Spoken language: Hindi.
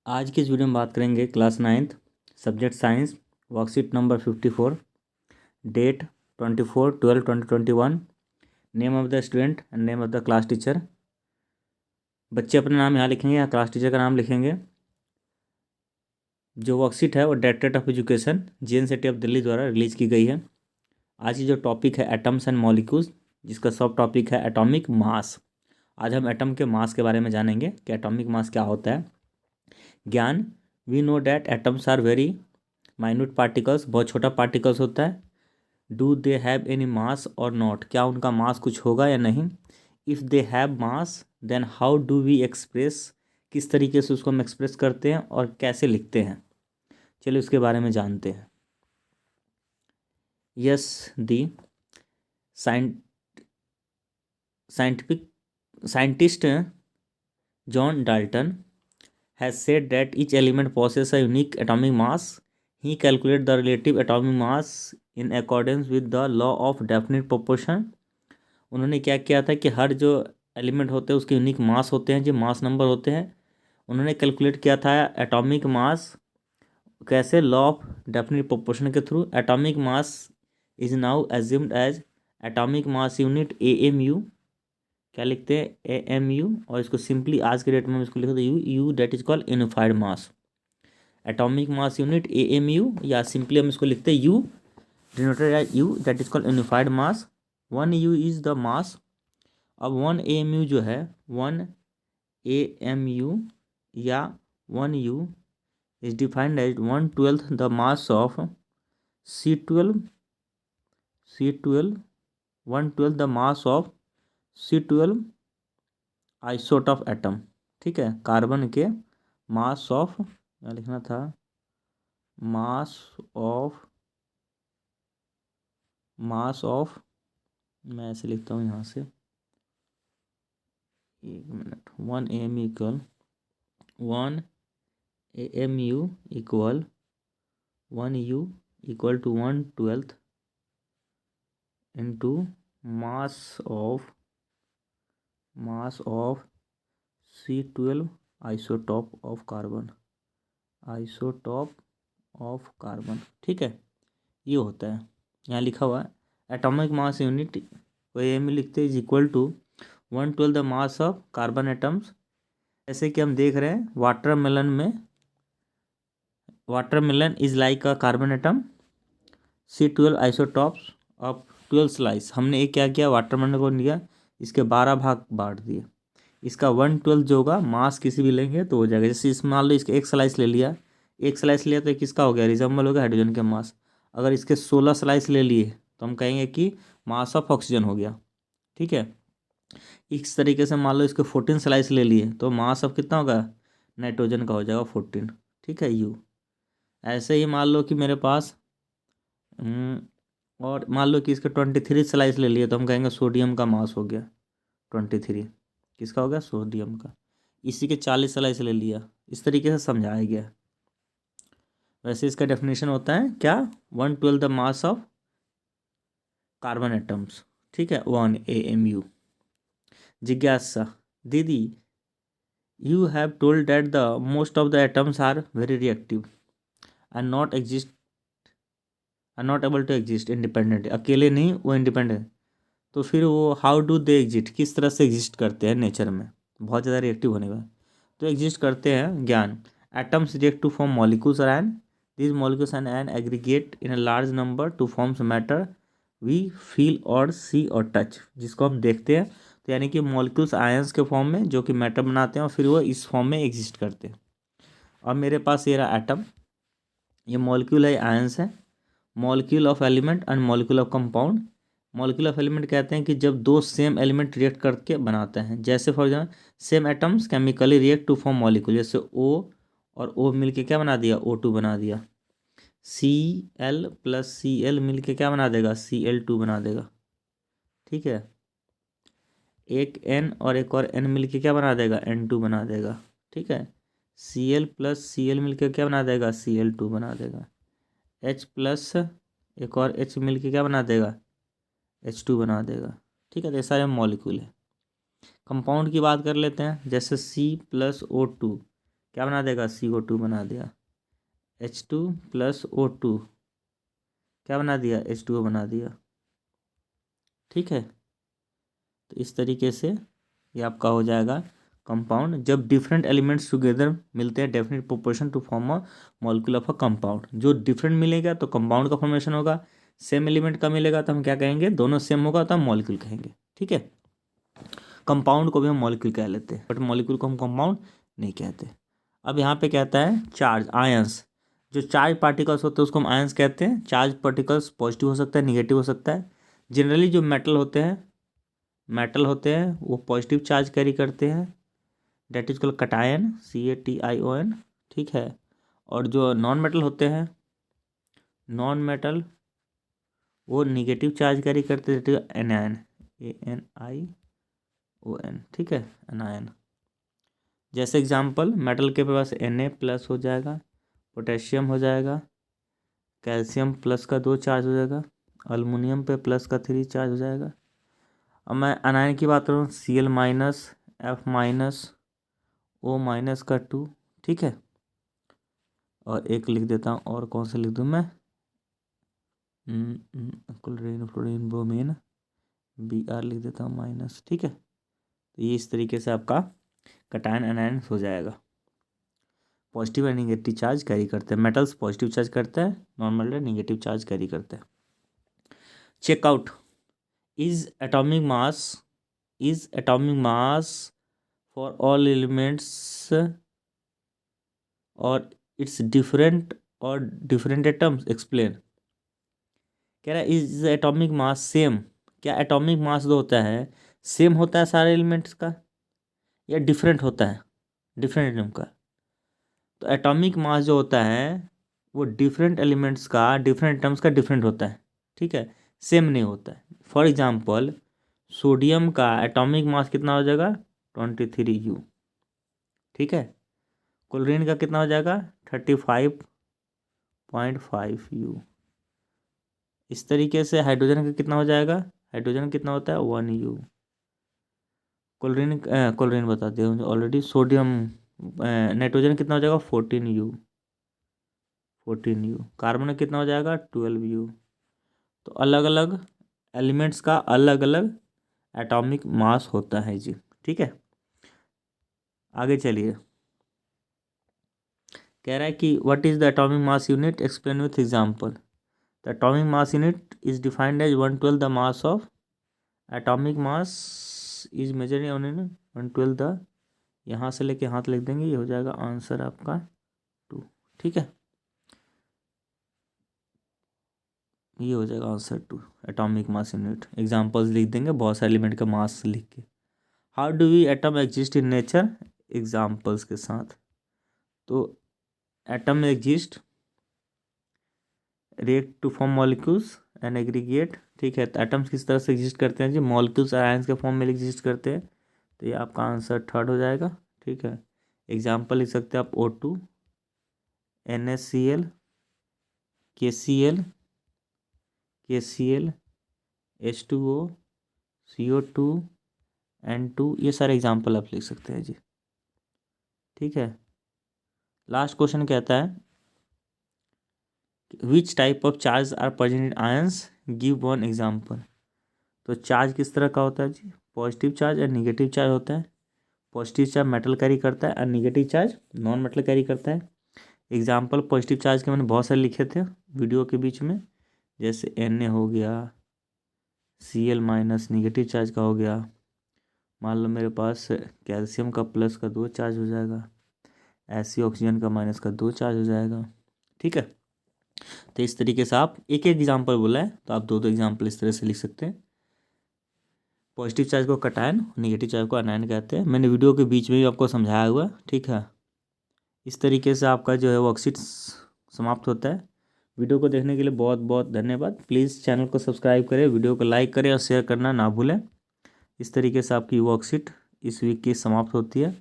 आज की इस वीडियो में बात करेंगे class 9th subject science worksheet number 54 date 24/12/2021 name of the student and name of the class teacher. बच्चे अपना नाम यहाँ लिखेंगे या क्लास टीचर का नाम लिखेंगे। जो वर्कशीट है वो directorate of education JNCT of Delhi द्वारा रिलीज़ की गई है। आज की जो टॉपिक है एटम्स एंड मॉलिक्यूल्स, जिसका सब टॉपिक है एटॉमिक मास। आज हम एटम के मास के बारे में जानेंगे कि एटॉमिक मास क्या होता है। ज्ञान, we know that atoms are very minute particles, बहुत छोटा पार्टिकल्स होता है। Do they have any mass और नॉट, क्या उनका मास कुछ होगा या नहीं। If they have mass then how do we express, किस तरीके से उसको हम एक्सप्रेस करते हैं और कैसे लिखते हैं। चलिए उसके बारे में जानते हैं। Yes, the scientific scientist John Dalton has said that each element possesses a unique atomic mass. He calculated the relative atomic mass in accordance with the law of definite proportion. उन्होंने क्या किया था कि हर जो एलिमेंट होते हैं उसके यूनिक मास होते हैं, जो मास नंबर होते हैं। उन्होंने कैलकुलेट किया था एटॉमिक मास कैसे, लॉ ऑफ डेफिनेट प्रोपोर्शन के थ्रू। Atomic mass is now assumed as atomic mass unit AMU। क्या लिखते हैं AMU, और इसको सिंपली आज के डेट में हम इसको लिखते हैं U that is called unified mass. Atomic mass unit AMU, या सिंपली हम इसको लिखते हैं U denoted as U that is called unified mass. 1U is the mass. अब 1 AMU जो है, 1 AMU या 1U is defined as 1/12 the mass of C12 1/12 the mass of C12 isotope of atom. ठीक है, कार्बन के मास ऑफ, क्या लिखना था, मास ऑफ मैं ऐसे लिखता हूँ यहाँ से, एक minute. 1 AMU equal 1 AMU equal 1U equal to 1/12 into mass of C12 isotope of carbon. ठीक है, ये होता है, यहाँ लिखा हुआ है एटॉमिक मास यूनिट AMU लिखते हैं is equal to 1/12 the mass of carbon atoms. जैसे कि हम देख रहे हैं watermelon is like a carbon atom. C12 isotopes of 12 slice. हमने एक क्या किया, वाटरमेलन को लिया, इसके 12 भाग बांट दिए। इसका 1/12 जो होगा मास किसी भी लेंगे तो हो जाएगा। जैसे इस मान लो इसके एक स्लाइस ले लिया तो किसका हो गया, रिजम्बल हो गया हाइड्रोजन के मास। अगर इसके 16 स्लाइस ले लिए तो हम कहेंगे कि मास ऑफ ऑक्सीजन हो गया। ठीक है, इस तरीके से मान लो इसके 14 स्लाइस ले लिए तो मास ऑफ कितना होगा, नाइट्रोजन का हो जाएगा 14। ठीक है, U। ऐसे ही मान लो कि मेरे पास और मान लो कि इसके 23 स्लाइस ले लिए तो हम कहेंगे सोडियम का मास हो गया 23। किसका हो गया, सोडियम का। इसी के 40 स्लाइस ले लिया, इस तरीके से समझाया गया है। वैसे इसका डेफिनेशन होता है क्या, 1/12 the mass of carbon atoms. ठीक है, 1 AMU। जिज्ञासा, दीदी you have told that the most of the atoms are very reactive and not able to exist independent. अकेले नहीं, वो इंडिपेंडेंट। तो फिर वो हाउ डू दे एग्जिस्ट, किस तरह से एग्जिस्ट करते हैं नेचर में, बहुत ज़्यादा रिएक्टिव होने का। तो एग्जिस्ट करते हैं, ज्ञान। Atoms react to form molecules और ion. This molecules and ion aggregate in a large number to forms matter we feel और सी और टच, जिसको हम देखते हैं। तो यानी कि मॉलिक्यूल्स आयंस के फॉर्म में जो कि मैटर बनाते हैं और फिर वो इस फॉर्म में एग्जिस्ट करते हैं। और मेरे पास ये रहा एटम, ये मॉलिक्यूल है, आयंस है। Molecule of element and molecule of compound. Molecule of element कहते हैं कि जब दो सेम एलिमेंट रिएक्ट करके बनाते हैं, जैसे for example same atoms chemically react to form molecule. जैसे O और O मिलके क्या बना दिया, O2 बना दिया। Cl प्लस Cl मिलके क्या बना देगा, Cl2 बना देगा। ठीक है, एक N और एक और N मिलके क्या बना देगा, N2 बना देगा। ठीक है, Cl प्लस Cl मिलके क्या बना देगा, Cl2 बना देगा। H प्लस एक और H मिलके क्या बना देगा, H2 बना देगा। ठीक है, तो ये सारे मॉलिक्यूल है। कंपाउंड की बात कर लेते हैं, जैसे C प्लस O2 क्या बना देगा, CO2 बना दिया। H2 प्लस O2 क्या बना दिया, H2O बना दिया। ठीक है, तो इस तरीके से ये आपका हो जाएगा कंपाउंड। जब डिफरेंट एलिमेंट्स टुगेदर मिलते हैं definite proportion to form a molecule of a compound. जो डिफरेंट मिलेगा तो कंपाउंड का फॉर्मेशन होगा, सेम एलिमेंट का मिलेगा तो हम क्या कहेंगे, दोनों सेम होगा तो हम मॉलिक्यूल कहेंगे। ठीक है, कंपाउंड को भी हम मॉलिक्यूल कह लेते हैं, बट मॉलिक्यूल को हम कंपाउंड नहीं कहते। अब यहाँ पे कहता है चार्ज आयंस, जो चार्ज पार्टिकल्स होते हैं उसको हम आयंस कहते हैं। चार्ज पार्टिकल्स पॉजिटिव हो सकता है, निगेटिव हो सकता है। जनरली जो मेटल होते हैं वो पॉजिटिव चार्ज कैरी करते हैं, that is called cation, CATION। ठीक है, और जो नॉन मेटल होते हैं, नॉन मेटल वो निगेटिव चार्ज कैरी करते हैं, एनायन, ANION। ठीक है, एनायन। जैसे एग्जांपल, मेटल के पास Na प्लस हो जाएगा, पोटेशियम हो जाएगा, कैल्शियम प्लस का 2 चार्ज हो जाएगा, अल्युमिनियम पे प्लस का 3 चार्ज हो जाएगा। अब मैं अनायन की बात करूँ, Cl minus, F minus, O minus का 2। ठीक है, और एक लिख देता हूँ, और कौन सा लिख दूँ मैं, क्लोरीन, फ्लोरीन, ब्रोमीन, Br लिख देता हूँ माइनस। ठीक है, तो ये इस तरीके से आपका कटायन एनायन हो जाएगा। Positive and negative charge carry करते हैं। मेटल्स पॉजिटिव चार्ज करता है, non metal negative charge carry करते हैं। Check out, is atomic mass for all elements और इट्स डिफरेंट एटम्स, एक्सप्लेन। कह रहा है इज एटॉमिक मास सेम, क्या एटॉमिक मास जो होता है सेम होता है सारे एलिमेंट्स का, या डिफरेंट होता है डिफरेंट एटम का। तो एटॉमिक मास जो होता है वो डिफरेंट एलिमेंट्स का, डिफरेंट एटम्स का डिफरेंट होता है। ठीक है, सेम नहीं होता है। फॉर एग्जांपल, सोडियम का एटॉमिक मास कितना हो जाएगा, 23U। ठीक है, क्लोरीन का कितना हो जाएगा, 35.5U। इस तरीके से हाइड्रोजन का कितना हो जाएगा, हाइड्रोजन कितना होता है, 1U। क्लोरीन बताते हैं ऑलरेडी। सोडियम, नाइट्रोजन कितना हो जाएगा, 14U। कार्बन में कितना हो जाएगा, 12U। तो अलग अलग एलिमेंट्स का अलग अलग एटॉमिक मास होता है जी। ठीक है, आगे चलिए। कह रहा है कि what is the atomic mass unit, explain with example. The atomic mass unit is defined as 1/12 the mass of, atomic mass is measure unit 1/12 the, यहाँ से लेके हाथ लिख देंगे, ये हो जाएगा आंसर आपका 2। ठीक है, ये हो जाएगा answer 2, atomic mass unit. Examples लिख देंगे बहुत सारे एलिमेंट का मास लिख के। How do we atom exist in nature, examples के साथ। तो atom exist react to form molecules and aggregate. ठीक है, तो एटम्स किस तरह से एग्जिस्ट करते हैं जी, मॉलिक्यूल्स और आयंस के फॉर्म में एग्जिस्ट करते हैं। तो ये आपका आंसर 3rd हो जाएगा। ठीक है, एग्जांपल लिख सकते हैं आप, O2, NaCl, KCl, H2O, CO2, N2, ये सारे एग्जांपल आप लिख सकते हैं जी। ठीक है, लास्ट क्वेश्चन कहता है which type of charge are present in ions, give 1 example. तो चार्ज किस तरह का होता है जी, पॉजिटिव चार्ज और निगेटिव चार्ज होता है। पॉजिटिव चार्ज मेटल कैरी करता है और negative charge non metal carry करता है। एग्जांपल पॉजिटिव चार्ज के मैंने बहुत सारे लिखे थे वीडियो के बीच में, जैसे Na हो गया, Cl माइनस निगेटिव चार्ज का हो गया। मान लो मेरे पास कैल्शियम का प्लस का 2 चार्ज हो जाएगा, ऐसी ऑक्सीजन का माइनस का 2 चार्ज हो जाएगा। ठीक है, तो इस तरीके से आप एक एक एग्जाम्पल बोला है तो आप 2-2 एग्जाम्पल इस तरह से लिख सकते हैं। पॉजिटिव चार्ज को कटायन, निगेटिव चार्ज को अनायन कहते हैं। मैंने वीडियो के बीच में भी आपको समझाया हुआ। ठीक है, इस तरीके से आपका जो है वर्कशीट समाप्त होता है। वीडियो को देखने के लिए बहुत बहुत धन्यवाद। प्लीज़ चैनल को सब्सक्राइब करें, वीडियो को लाइक करें और शेयर करना ना भूलें। इस तरीके से आपकी वर्कशीट इस वीक की समाप्त होती है।